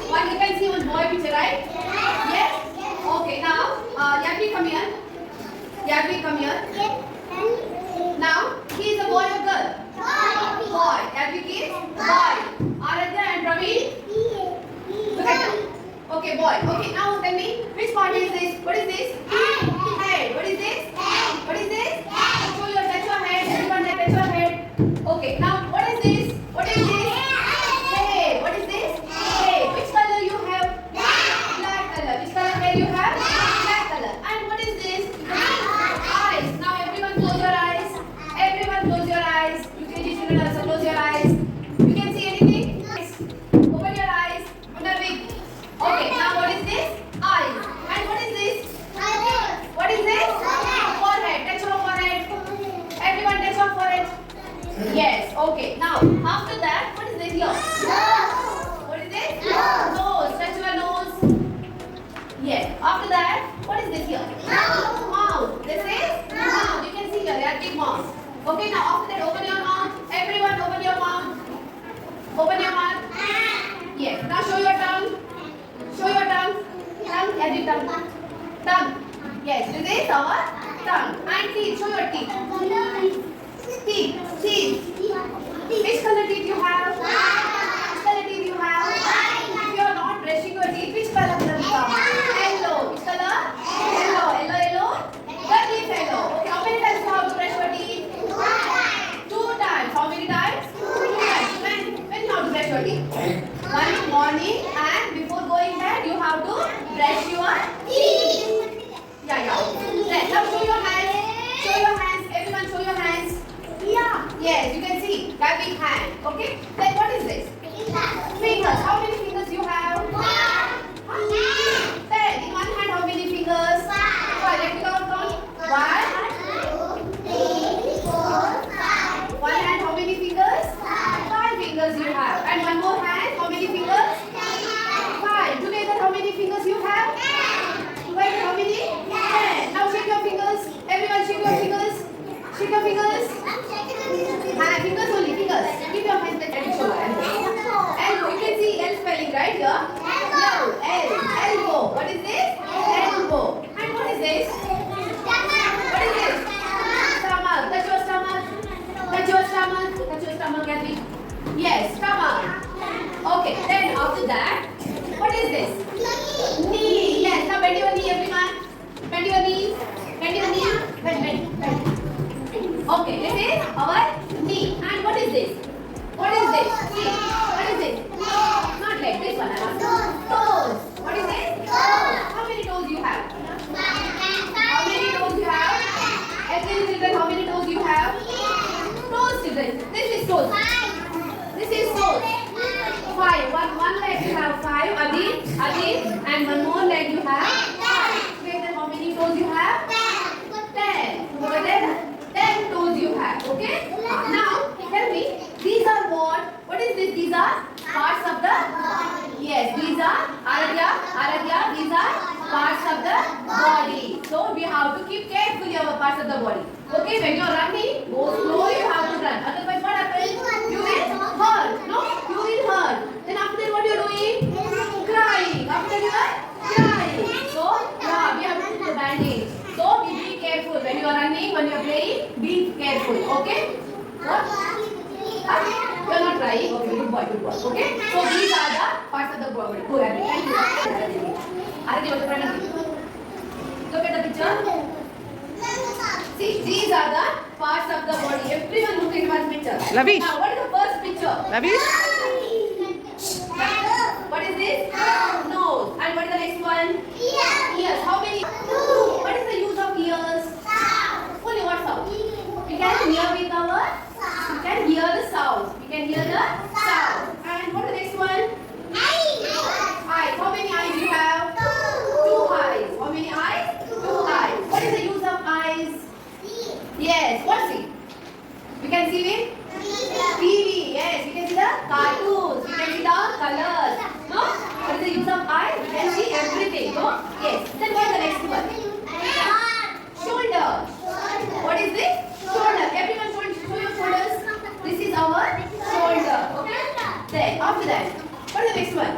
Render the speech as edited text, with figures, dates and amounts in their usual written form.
One, you can see one boy picture, right? Yes? Okay, now, Yaki, come here. Yaki, come here. Now, he is a boy or girl? Boy. Yaki is boy. Aradhya and Praveen? Look at them. Okay, boy. Okay, now tell me, which part is this? What is this? Head. What is this? What is this? Show your, touch your head. Everyone touch your head. Okay, now, what is this? What is this? Hey, what is this? Hey, which color you have? Black color. Which color hair you have? Black color. And what is this? Eyes. Now everyone close your eyes. Everyone close your eyes. You can children also close your eyes. You can see anything? Open your eyes. Under big. Okay, now what is this? Eyes. And what is this? What is this? Forehead. Touch your forehead. Everyone touch your forehead. Yes. Okay. Now after that, what is this here? What is this? Nose. Touch your nose. Yes. After that, what is this here? Mouth. This is mouth. You can see here, they are big mouth. Okay. Now after that, open your mouth. Everyone, open your mouth. Open your mouth. Yes. Now show your tongue. Show your tongue. Tongue. Every tongue. Tongue. Yes. This is our tongue. And teeth. Show your teeth. Teeth. Teeth. Which color teeth you have? Which color teeth you have? If you are not brushing your teeth, which color will become? Yellow. Which color? Yellow. Yellow, yellow. That is yellow. Okay, how many times you have to brush your teeth? 2 times. How many times? 2 times. When you have to brush your teeth? One morning and before going bed, you have to brush your teeth. Yeah. Then now show your hands. Show your hands. Everyone show your hands. Yes, you can see that big hand. Okay. Then what is this? Fingers. How many fingers you have? 10. In one hand, how many fingers? 5. Let me count. 1, 2, 3, 4, 5. One hand, how many fingers? 5 fingers you have. And one more hand, how many fingers? 5. Together, how many fingers you have? Together, how many? 10. Now shake your fingers. Everyone shake your fingers. Shake your fingers. Fingers only, fingers. Keep your hands like that. Elbow. You can see L spelling right here. No. L. Elbow. What is this? Elbow. And what is this? What is this? Stomach. Touch your stomach. Touch your stomach. Touch your stomach, Kathy. Yes, stomach. Okay. Then after that, what is this? Knee. Yes. Now bend your knee, everyone. Bend your knees. Bend your knee. Bend. Okay, this is our knee. And what is this? What is this? See, what is this? Not like this one. Toes. What is this? How many toes you have? How many toes you have? Every children, how many toes you have? Toes, children. This is toes. This is toes. 5. One leg you have 5. Adi. And one more leg you have 5. Together, how many toes you have? 10. Together, 10 toes you have. Okay? Now, tell me, these are what is this? These are parts of the, yes, these are, Aradhya, these are parts of the body. So, we have to keep carefully our parts of the body. Okay, when you are running, go slow, you have to run. Otherwise, what happens? You will hurt. No? You will hurt. Then after that, what you are doing? Crying. After you are crying. So, yeah, we have to put the bandage. So, be careful when you are running, when you are playing, be careful. Okay? What? You are not crying. Okay, good boy. Okay? So, these are the parts of the body. Go ahead. Thank you. Look at the picture. See, these are the parts of the body. Everyone look at one picture. Lavish. Now, what is the first picture? Lavish. What is this? Nose. And what is the next one? Ears. How many? What is the use of ears? Only what sound? We can hear with our. We can hear the sound. We can hear the sound. And what is the next one? Eyes. eye, you can see everything. No? Yes. Then what is the next one? Shoulder. What is this? Shoulder. Everyone show your shoulders. This is our shoulder. Okay? Then after that, what is the next one?